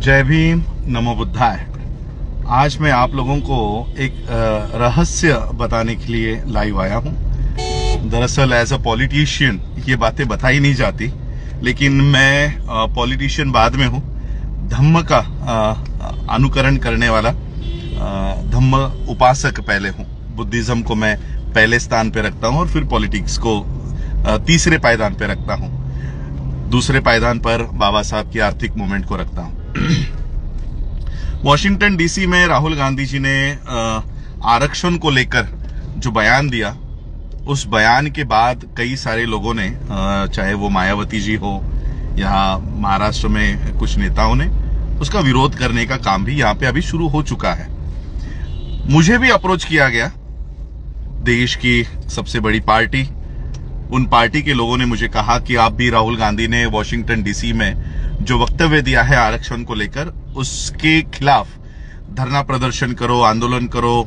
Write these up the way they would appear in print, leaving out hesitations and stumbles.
जय भीम, नमो बुद्धाय। आज मैं आप लोगों को एक रहस्य बताने के लिए लाइव आया हूं। दरअसल एज अ पॉलिटिशियन ये बातें बताई नहीं जाती, लेकिन मैं पॉलिटिशियन बाद में हूं। धम्म का अनुकरण करने वाला धम्म उपासक पहले हूं। बुद्धिज्म को मैं पहले स्थान पे रखता हूं और फिर पॉलिटिक्स को तीसरे पायदान पे रखता हूं। दूसरे पायदान पर बाबा साहब की आर्थिक मूवमेंट को रखता हूं। वॉशिंगटन डीसी में राहुल गांधी जी ने आरक्षण को लेकर जो बयान दिया, उस बयान के बाद कई सारे लोगों ने, चाहे वो मायावती जी हो या महाराष्ट्र में कुछ नेताओं ने, उसका विरोध करने का काम भी यहां पे अभी शुरू हो चुका है। मुझे भी अप्रोच किया गया, देश की सबसे बड़ी पार्टी, उन पार्टी के लोगों ने मुझे कहा कि आप भी राहुल गांधी ने वॉशिंगटन डीसी में जो वक्तव्य दिया है आरक्षण को लेकर, उसके खिलाफ धरना प्रदर्शन करो, आंदोलन करो,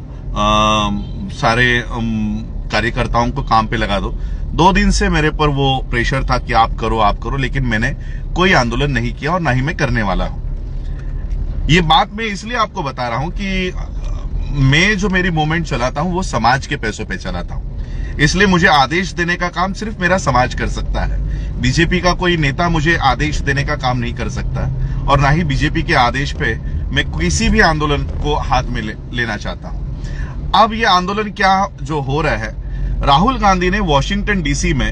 सारे कार्यकर्ताओं को काम पे लगा दो। 2 दिन से मेरे पर वो प्रेशर था कि आप करो, लेकिन मैंने कोई आंदोलन नहीं किया और ना ही मैं करने वाला हूं। ये बात मैं इसलिए आपको बता रहा हूं कि मैं जो मेरी मूवमेंट चलाता हूं वो समाज के पैसों पे चलाता हूं, इसलिए मुझे आदेश देने का काम सिर्फ मेरा समाज कर सकता है। बीजेपी का कोई नेता मुझे आदेश देने का काम नहीं कर सकता, और ना ही बीजेपी के आदेश पे मैं किसी भी आंदोलन को हाथ में लेना चाहता हूं। अब ये आंदोलन क्या जो हो रहा है, राहुल गांधी ने वॉशिंगटन डीसी में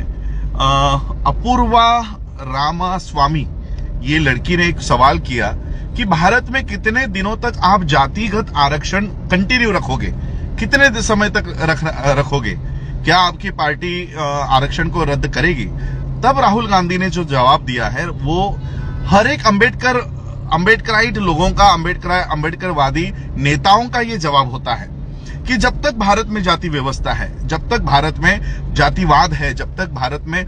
अपूर्वा रामास्वामी ये लड़की ने एक सवाल किया कि भारत में कितने दिनों तक आप जातिगत आरक्षण कंटिन्यू रखोगे, कितने समय तक रखोगे, क्या आपकी पार्टी आरक्षण को रद्द करेगी? तब राहुल गांधी ने जो जवाब दिया है वो हर एक अम्बेडकराइट लोगों का, अम्बेडकरवादी नेताओं का ये जवाब होता है कि जब तक भारत में जाति व्यवस्था है, जब तक भारत में जातिवाद है, जब तक भारत में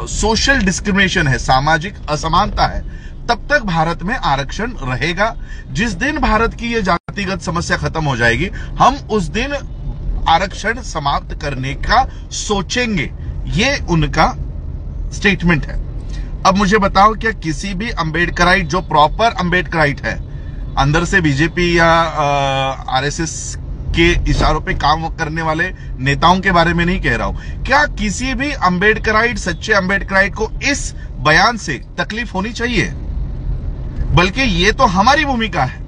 सोशल डिस्क्रिमिनेशन है, सामाजिक असमानता है, तब तक भारत में आरक्षण रहेगा। जिस दिन भारत की ये जातिगत समस्या खत्म हो जाएगी, हम उस दिन आरक्षण समाप्त करने का सोचेंगे। ये उनका स्टेटमेंट है। अब मुझे बताओ, क्या किसी भी अम्बेडकराइट, जो प्रॉपर अम्बेडकराइट है, अंदर से बीजेपी या आरएसएस के इशारों पे काम करने वाले नेताओं के बारे में नहीं कह रहा हूं, क्या किसी भी अम्बेडकराइट, सच्चे अम्बेडकराइट को इस बयान से तकलीफ होनी चाहिए? बल्कि ये तो हमारी भूमिका है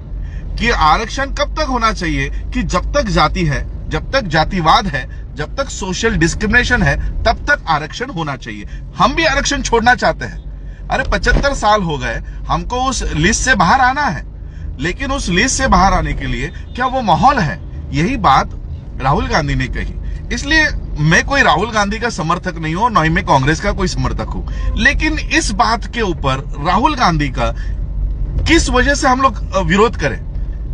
कि आरक्षण कब तक होना चाहिए कि जब तक जाति है, जब तक जातिवाद है, जब तक सोशल डिस्क्रिमिनेशन है, तब तक आरक्षण होना चाहिए। हम भी आरक्षण छोड़ना चाहते हैं। अरे 75 साल हो गए, हमको उस लिस्ट से बाहर आना है, लेकिन उस लिस्ट से बाहर आने के लिए क्या वो माहौल है? यही बात राहुल गांधी ने कही। इसलिए मैं कोई राहुल गांधी का समर्थक नहीं हूं, न ही मैं कांग्रेस का कोई समर्थक हूं, लेकिन इस बात के ऊपर राहुल गांधी का किस वजह से हम लोग विरोध करें?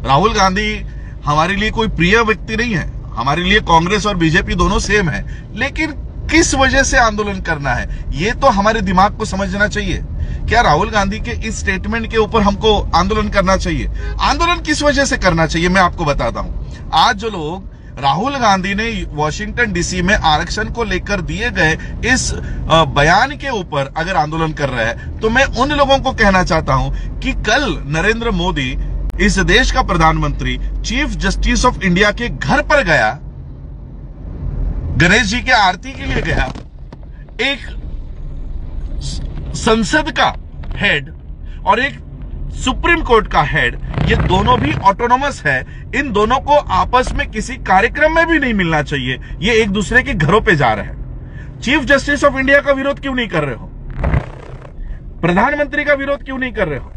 राहुल गांधी हमारे लिए कोई प्रिय व्यक्ति नहीं है, हमारे लिए कांग्रेस और बीजेपी दोनों सेम है, लेकिन किस वजह से आंदोलन करना है, ये तो हमारे दिमाग को समझना चाहिए। क्या राहुल गांधी के इस स्टेटमेंट के ऊपर हमको आंदोलन करना चाहिए? आंदोलन किस वजह से करना चाहिए मैं आपको बताता हूं। आज जो लोग राहुल गांधी ने वॉशिंगटन डीसी में आरक्षण को लेकर दिए गए इस बयान के ऊपर अगर आंदोलन कर रहे हैं, तो मैं उन लोगों को कहना चाहता हूं कि कल नरेंद्र मोदी, इस देश का प्रधानमंत्री, चीफ जस्टिस ऑफ इंडिया के घर पर गया, गणेश जी के आरती के लिए गया। एक संसद का हेड और एक सुप्रीम कोर्ट का हेड, ये दोनों भी ऑटोनोमस है। इन दोनों को आपस में किसी कार्यक्रम में भी नहीं मिलना चाहिए। ये एक दूसरे के घरों पे जा रहे हैं। चीफ जस्टिस ऑफ इंडिया का विरोध क्यों नहीं कर रहे हो? प्रधानमंत्री का विरोध क्यों नहीं कर रहे हो?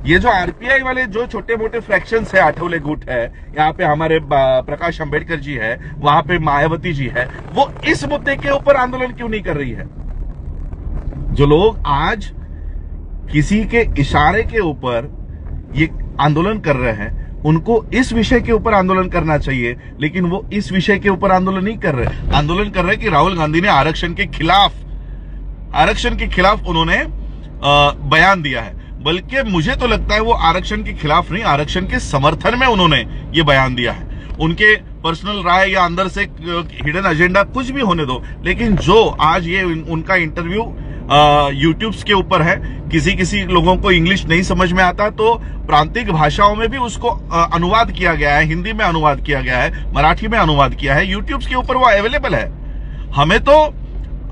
ये जो आरपीआई वाले जो छोटे मोटे फ्रैक्शंस है, आठवले गुट है, यहाँ पे हमारे प्रकाश अंबेडकर जी है, वहां पे मायावती जी है, वो इस मुद्दे के ऊपर आंदोलन क्यों नहीं कर रही है? जो लोग आज किसी के इशारे के ऊपर ये आंदोलन कर रहे हैं, उनको इस विषय के ऊपर आंदोलन करना चाहिए, लेकिन वो इस विषय के ऊपर आंदोलन नहीं कर रहे। आंदोलन कर रहे कि राहुल गांधी ने आरक्षण के खिलाफ उन्होंने बयान दिया है। बल्कि मुझे तो लगता है वो आरक्षण के खिलाफ नहीं, आरक्षण के समर्थन में उन्होंने ये बयान दिया है। उनके पर्सनल राय या अंदर से हिडन एजेंडा कुछ भी होने दो, लेकिन जो आज ये उनका इंटरव्यू यूट्यूब्स के ऊपर है। किसी किसी लोगों को इंग्लिश नहीं समझ में आता तो प्रांतिक भाषाओं में भी उसको अनुवाद किया गया है, हिंदी में अनुवाद किया गया है, मराठी में अनुवाद किया है, यूट्यूब्स के ऊपर वो अवेलेबल है। हमें तो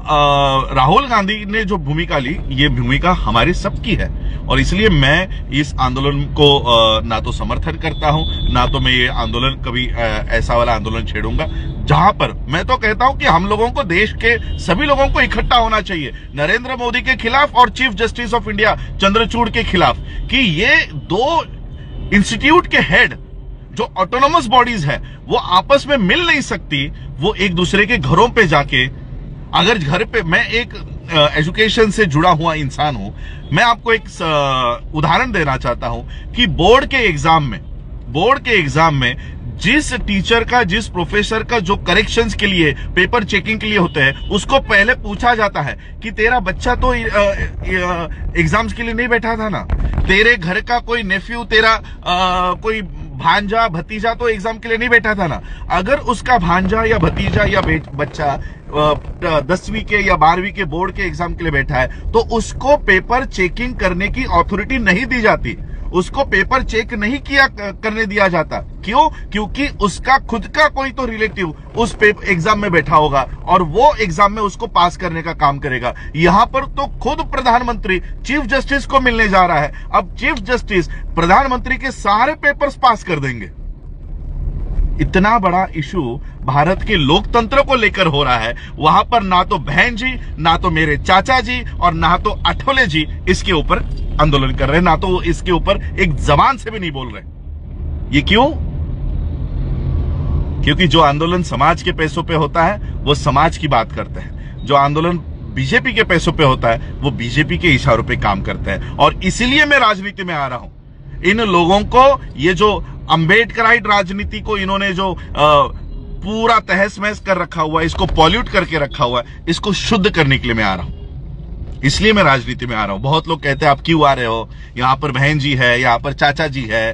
राहुल गांधी ने जो भूमिका ली, ये भूमिका हमारी सबकी है और इसलिए मैं इस आंदोलन को ना तो समर्थन करता हूं, ना तो मैं ये आंदोलन कभी ऐसा वाला आंदोलन छेड़ूंगा जहां पर मैं तो कहता हूं कि हम लोगों को, देश के सभी लोगों को इकट्ठा होना चाहिए नरेंद्र मोदी के खिलाफ और chief justice of India Chandrachud के खिलाफ, कि ये दो इंस्टीट्यूट के हेड जो ऑटोनोमस बॉडीज है वो आपस में मिल नहीं सकती। वो एक दूसरे के घरों पे जाके, अगर घर पे, मैं एक एजुकेशन से जुड़ा हुआ इंसान हूं, मैं आपको एक उदाहरण देना चाहता हूं कि बोर्ड के एग्जाम में जिस टीचर का, जिस प्रोफेसर का जो करेक्शंस के लिए, पेपर चेकिंग के लिए होते हैं, उसको पहले पूछा जाता है कि तेरा बच्चा तो एग्जाम्स के लिए नहीं बैठा था ना, तेरे घर का कोई नेफ्यू, तेरा कोई भांजा भतीजा तो एग्जाम के लिए नहीं बैठा था ना। अगर उसका भांजा या भतीजा या बच्चा 10वीं के या 12वीं के बोर्ड के एग्जाम के लिए बैठा है तो उसको पेपर चेकिंग करने की अथॉरिटी नहीं दी जाती, उसको पेपर चेक नहीं करने दिया जाता। क्यों? क्योंकि उसका खुद का कोई तो रिलेटिव उस एग्जाम में बैठा होगा और वो एग्जाम में उसको पास करने का काम करेगा। यहां पर तो खुद प्रधानमंत्री चीफ जस्टिस को मिलने जा रहा है। अब चीफ जस्टिस प्रधानमंत्री के सारे पेपर्स पास कर देंगे। इतना बड़ा इशू भारत के लोकतंत्र को लेकर हो रहा है, वहां पर ना तो बहन जी, ना तो मेरे चाचा जी और ना तो आठवले जी इसके ऊपर आंदोलन कर रहे हैं, ना तो इसके ऊपर एक जबान से भी नहीं बोल रहे। ये क्यों? क्योंकि जो आंदोलन समाज के पैसों पे होता है वो समाज की बात करते हैं, जो आंदोलन बीजेपी के पैसों पे होता है वो बीजेपी के इशारों पे काम करते हैं। और इसीलिए मैं राजनीति में आ रहा हूं। इन लोगों को, ये जो अंबेडकराइट राजनीति को इन्होंने जो पूरा तहस महस कर रखा हुआ है, इसको पॉल्यूट करके रखा हुआ है, इसको शुद्ध करने के लिए मैं आ रहा हूं। इसलिए मैं राजनीति में आ रहा हूं। बहुत लोग कहते हैं आप क्यों आ रहे हो, यहां पर बहन जी है, यहां पर चाचा जी है,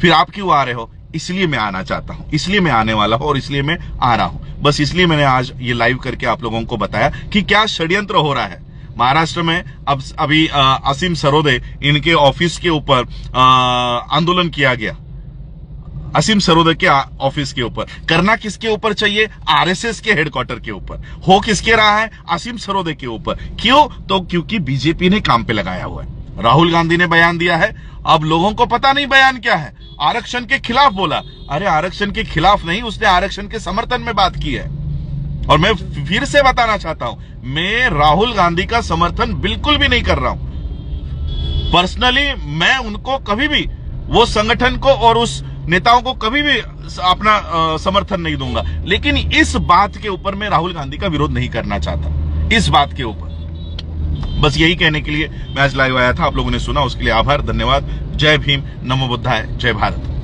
फिर आप क्यों आ रहे हो? इसलिए मैं आना चाहता हूं, इसलिए मैं आने वाला हूं और इसलिए मैं आ रहा हूं। बस इसलिए मैंने आज ये लाइव करके आप लोगों को बताया कि क्या षड्यंत्र हो रहा है महाराष्ट्र में। अभी असीम सरोदे, इनके ऑफिस के ऊपर आंदोलन किया गया, असीम सरोदे के ऑफिस के ऊपर। करना किसके ऊपर चाहिए? आरएसएस के हेडक्वार्टर के ऊपर। हो किसके रहा है? असीम सरोदे के ऊपर। क्यों? तो क्योंकि बीजेपी ने काम पे लगाया हुआ है। राहुल गांधी ने बयान दिया है, अब लोगों को पता नहीं बयान क्या है। आरक्षण के खिलाफ बोला, अरे आरक्षण के खिलाफ नहीं, उसने आरक्षण के समर्थन में बात की है। और मैं फिर से बताना चाहता हूं, मैं राहुल गांधी का समर्थन बिल्कुल भी नहीं कर रहा हूं। पर्सनली मैं उनको कभी भी, वो संगठन को और उस नेताओं को कभी भी अपना समर्थन नहीं दूंगा, लेकिन इस बात के ऊपर मैं राहुल गांधी का विरोध नहीं करना चाहता। इस बात के ऊपर बस यही कहने के लिए मैं आज लाइव आया था। आप लोगों ने सुना, उसके लिए आभार, धन्यवाद। जय भीम, नमो बुद्धाय, जय भारत।